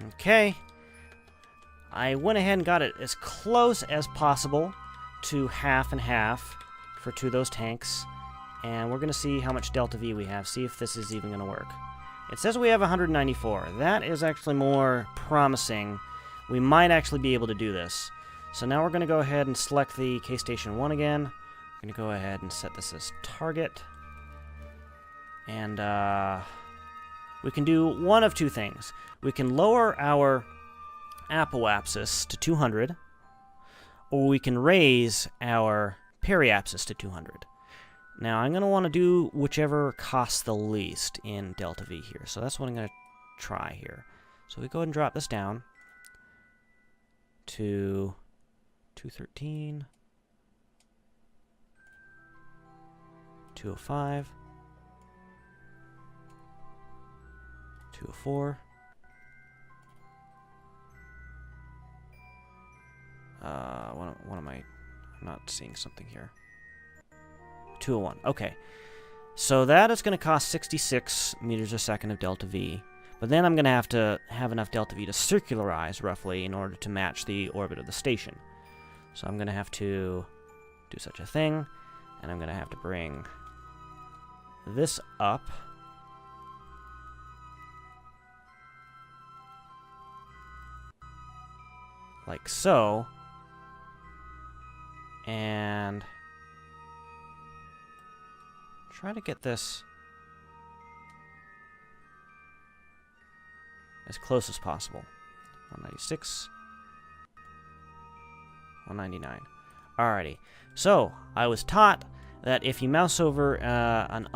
Okay. I went ahead and got it as close as possible to half and half for 2 of those tanks. And we're going to see how much delta V we have, see if this is even going to work. It says we have 194. That is actually more promising. We might actually be able to do this. So now we're going to go ahead and select the K-Station 1 again. We're going to go ahead and set this as target. And we can do one of 2 things. We can lower our apoapsis to 200, or we can raise our periapsis to 200. Now, I'm going to want to do whichever costs the least in delta V here. So that's what I'm going to try here. So we go ahead and drop this down to 213, 205, 204. What am I? I'm not seeing something here. 201. Okay. So that is going to cost 66 meters a second of delta V. But then I'm going to have enough delta V to circularize, roughly, in order to match the orbit of the station. So I'm going to have to do such a thing, and I'm going to have to bring this up. Like so. And try to get this as close as possible. 196, 199. Alrighty. So, I was taught that if you mouse over an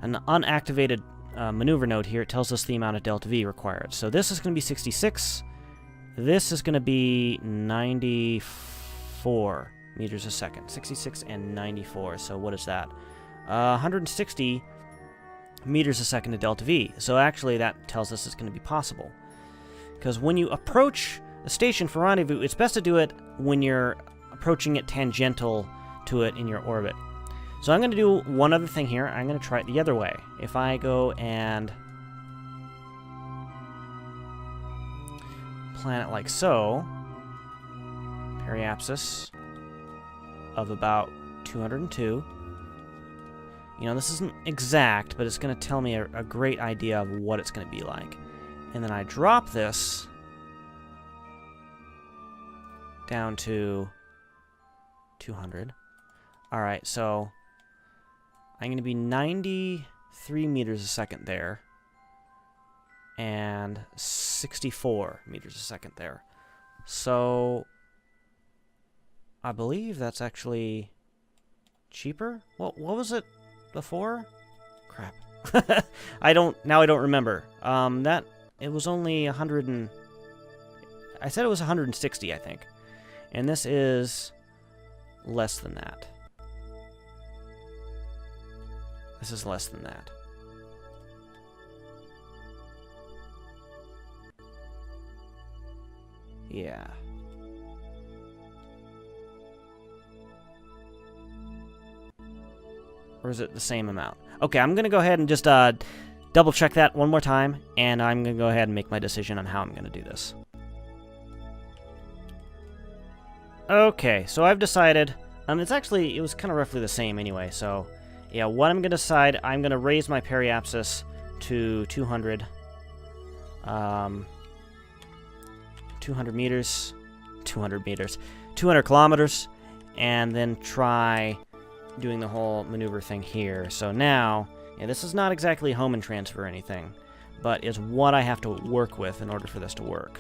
unactivated maneuver node here, it tells us the amount of delta V required. So this is going to be 66. This is going to be 94 meters a second. 66 and 94. So what is that? 160 meters a second of delta V. So actually that tells us it's going to be possible. Because when you approach the station for rendezvous, it's best to do it when you're approaching it tangential to it in your orbit. So I'm going to do one other thing here. I'm going to try it the other way. If I go and plan it like so, periapsis of about 202. You know, this isn't exact, but it's going to tell me a great idea of what it's going to be like. And then I drop this down to 200. Alright, so I'm going to be 93 meters a second there, and 64 meters a second there. So I believe that's actually cheaper? What was it before? Crap. I don't remember. It was only 100 and I said it was 160, I think. And this is less than that. This is less than that. Yeah. Or is it the same amount? Okay, I'm going to go ahead and just double check that one more time, and I'm going to go ahead and make my decision on how I'm going to do this. Okay, so I've decided, it was kind of roughly the same anyway, so yeah, what I'm going to decide, I'm going to raise my periapsis to 200, 200 meters, 200 kilometers, and then try doing the whole maneuver thing here. So now, yeah, this is not exactly home and transfer or anything, but it's what I have to work with in order for this to work.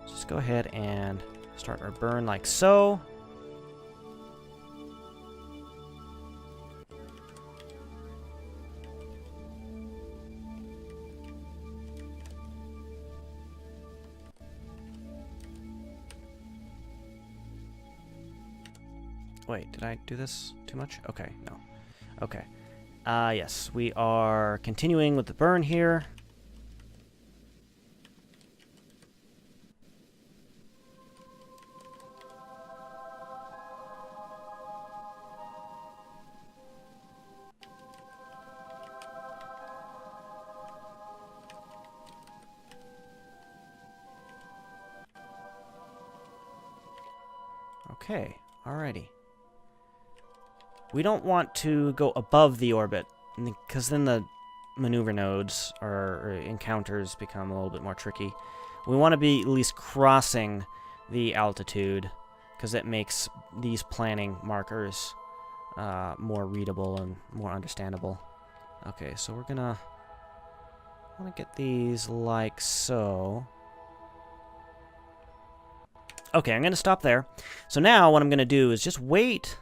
So let's go ahead and start our burn like so. Wait, did I do this too much? Okay, no. Okay. Yes, we are continuing with the burn here. Okay, alrighty. We don't want to go above the orbit, because then the maneuver nodes or encounters become a little bit more tricky. We want to be at least crossing the altitude, because it makes these planning markers more readable and more understandable. Okay, so we're gonna want to get these like so. Okay, I'm gonna stop there. So now what I'm gonna do is just wait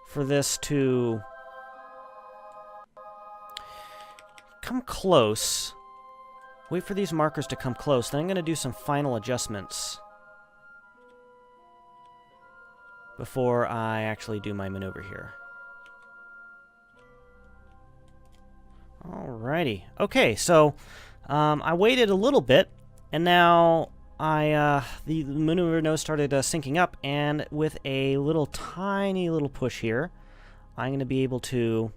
for this to come close. Wait for these markers to come close. Then I'm gonna do some final adjustments before I actually do my maneuver here. Alrighty. Okay, so I waited a little bit, and now the maneuver node started syncing up, and with a little tiny little push here, I'm going to be able to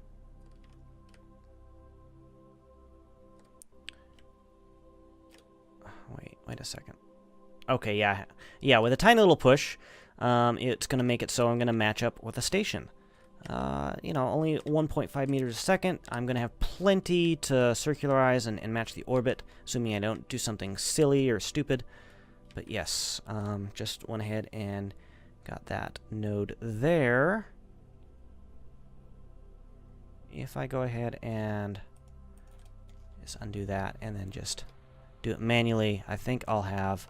wait a second. Okay, yeah, with a tiny little push, it's going to make it so I'm going to match up with a station. You know, only 1.5 meters a second. I'm going to have plenty to circularize and match the orbit, assuming I don't do something silly or stupid. But yes, just went ahead and got that node there. If I go ahead and just undo that and then just do it manually, I think I'll have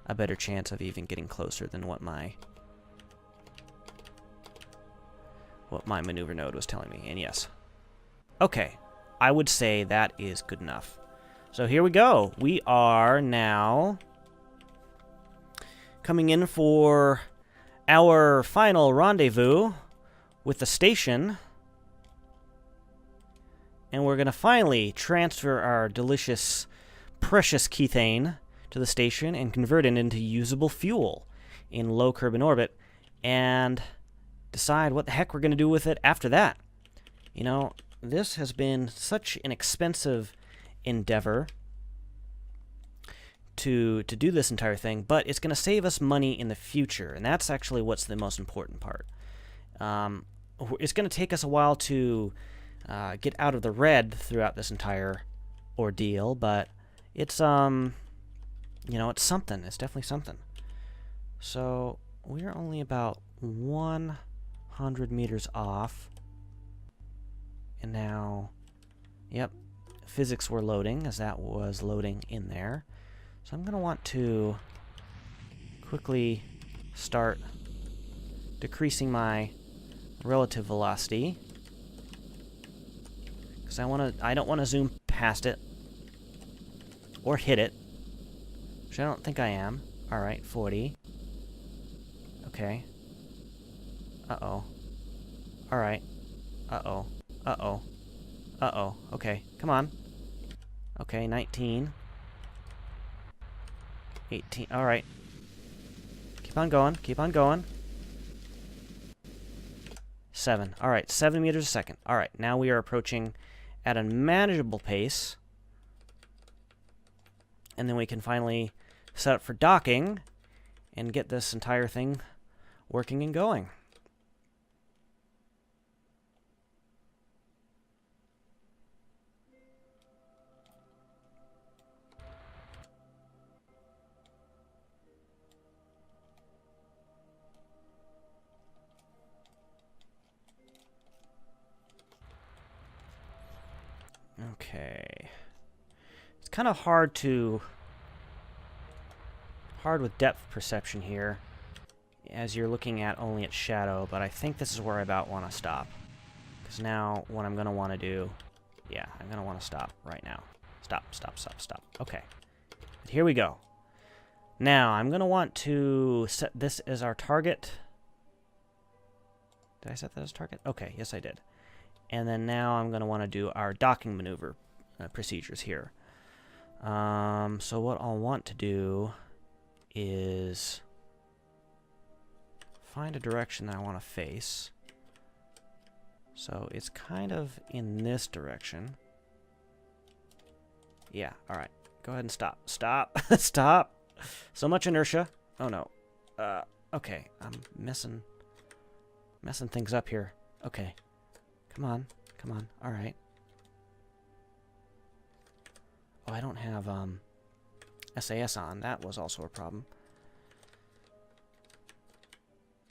a better chance of even getting closer than what my maneuver node was telling me. And yes. Okay, I would say that is good enough. So here we go. We are now coming in for our final rendezvous with the station. And we're going to finally transfer our delicious, precious Kethane to the station and convert it into usable fuel in low Kerbal orbit, and decide what the heck we're going to do with it after that. You know, this has been such an expensive endeavor to do this entire thing, but it's going to save us money in the future, and that's actually what's the most important part. It's going to take us a while to get out of the red throughout this entire ordeal, but it's you know, it's something. It's definitely something. So we're only about 100 meters off, and now, yep, physics were loading as that was loading in there. So I'm going to want to quickly start decreasing my relative velocity, because I don't want to zoom past it or hit it, which I don't think I am. All right, 40. Okay. Uh-oh. All right. Uh-oh. Uh-oh. Uh-oh. Okay, come on. Okay, 19. 18. All right. Keep on going. Keep on going. 7. All right, 7 meters a second. All right, now we are approaching at a manageable pace. And then we can finally set up for docking and get this entire thing working and going. Okay. It's kind of hard with depth perception here, as you're looking at only at shadow, but I think this is where I about want to stop. Because now what I'm going to want to do, yeah, I'm going to want to stop right now. Stop, stop, stop, stop. Okay. Here we go. Now, I'm going to want to set this as our target. Did I set that as target? Okay, yes I did. And then now I'm going to want to do our docking maneuver procedures here. So what I'll want to do is find a direction that I want to face. So it's kind of in this direction. Yeah, alright. Go ahead and stop. Stop. Stop. So much inertia. Oh no. Okay, I'm messing things up here. Okay. Come on. Come on. All right. Oh, I don't have SAS on. That was also a problem.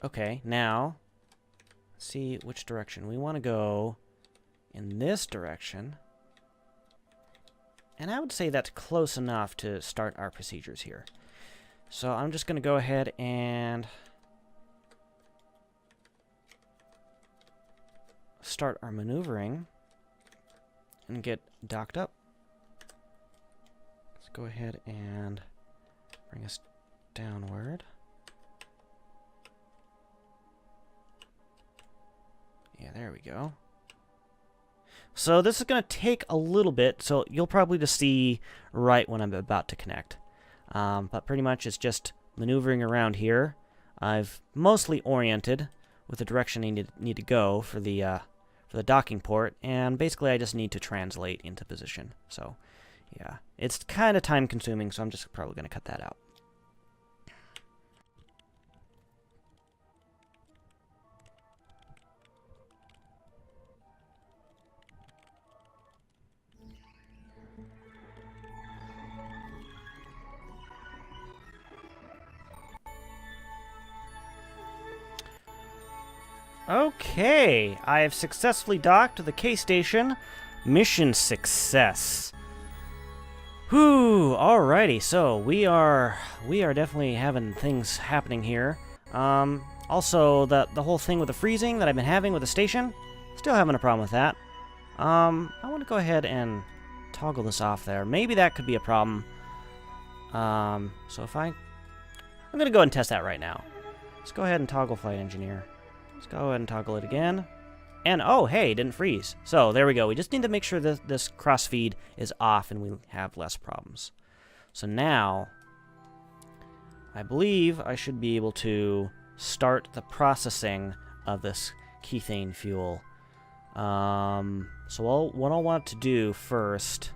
Okay, now let's see which direction. We want to go in this direction. And I would say that's close enough to start our procedures here. So I'm just going to go ahead and start our maneuvering and get docked up. Let's go ahead and bring us downward. Yeah, there we go. So this is going to take a little bit, so you'll probably just see right when I'm about to connect. But pretty much it's just maneuvering around here. I've mostly oriented with the direction I need to go for the docking port, and basically I just need to translate into position. So yeah, it's kind of time consuming, so I'm just probably going to cut that out. Okay, I have successfully docked to the K station. Mission success. Whew, alrighty, so we are definitely having things happening here. Also, the whole thing with the freezing that I've been having with the station, still having a problem with that. I want to go ahead and toggle this off there. Maybe that could be a problem. So if I'm going to go ahead and test that right now. Let's go ahead and toggle Flight Engineer. Let's go ahead and toggle it again. And, oh, hey, it didn't freeze. So, there we go. We just need to make sure that this crossfeed is off and we have less problems. So now, I believe I should be able to start the processing of this Kethane fuel. So what I'll want to do first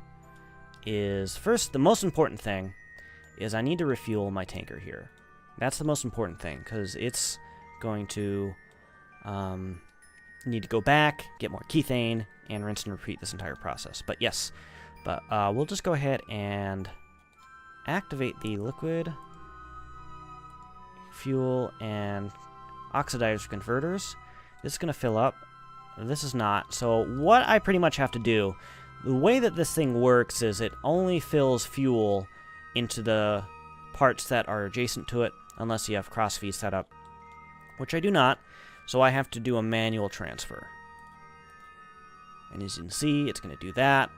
is, the most important thing is I need to refuel my tanker here. That's the most important thing, because it's going to need to go back, get more Kethane, and rinse and repeat this entire process. But yes, we'll just go ahead and activate the liquid fuel and oxidizer converters. This is going to fill up. This is not. So what I pretty much have to do, the way that this thing works is it only fills fuel into the parts that are adjacent to it, unless you have crossfeed set up, which I do not. So I have to do a manual transfer. And as you can see, it's going to do that.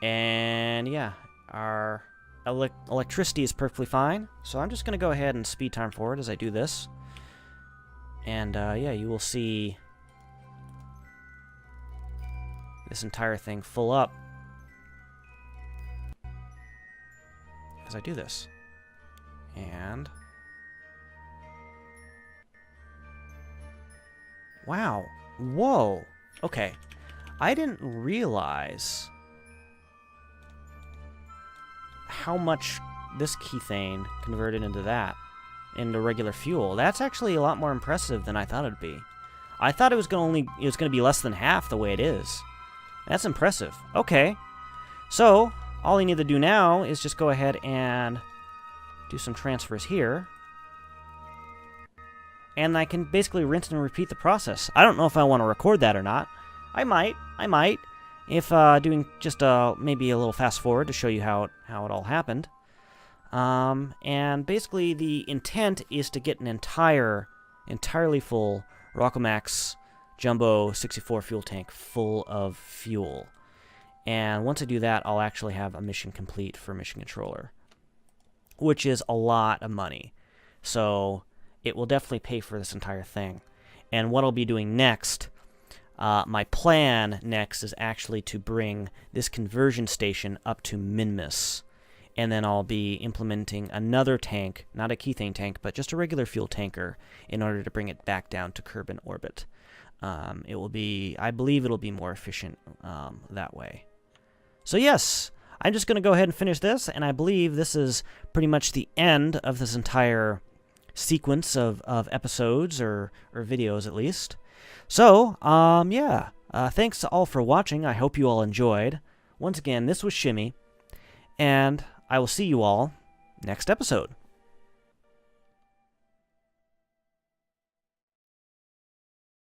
And yeah, our electricity is perfectly fine. So I'm just going to go ahead and speed time forward as I do this. And yeah, you will see this entire thing full up as I do this. And wow. Whoa. Okay. I didn't realize how much this Kethane converted into regular fuel. That's actually a lot more impressive than I thought it'd be. I thought it was going to be less than half the way it is. That's impressive. Okay. So, all I need to do now is just go ahead and do some transfers here. And I can basically rinse and repeat the process. I don't know if I want to record that or not. I might. If doing just maybe a little fast forward to show you how it all happened. And basically the intent is to get an entirely full Rockomax Jumbo 64 fuel tank full of fuel. And once I do that, I'll actually have a mission complete for Mission Controller, which is a lot of money. So it will definitely pay for this entire thing. And what I'll be doing next, my plan next is actually to bring this conversion station up to Minmus. And then I'll be implementing another tank, not a Kethane tank, but just a regular fuel tanker, in order to bring it back down to Kerbal orbit. It will be, I believe it'll be more efficient that way. So yes, I'm just going to go ahead and finish this, and I believe this is pretty much the end of this entire sequence of episodes or videos at least. So, yeah. Thanks all for watching. I hope you all enjoyed. Once again, this was Shimmy, and I will see you all next episode.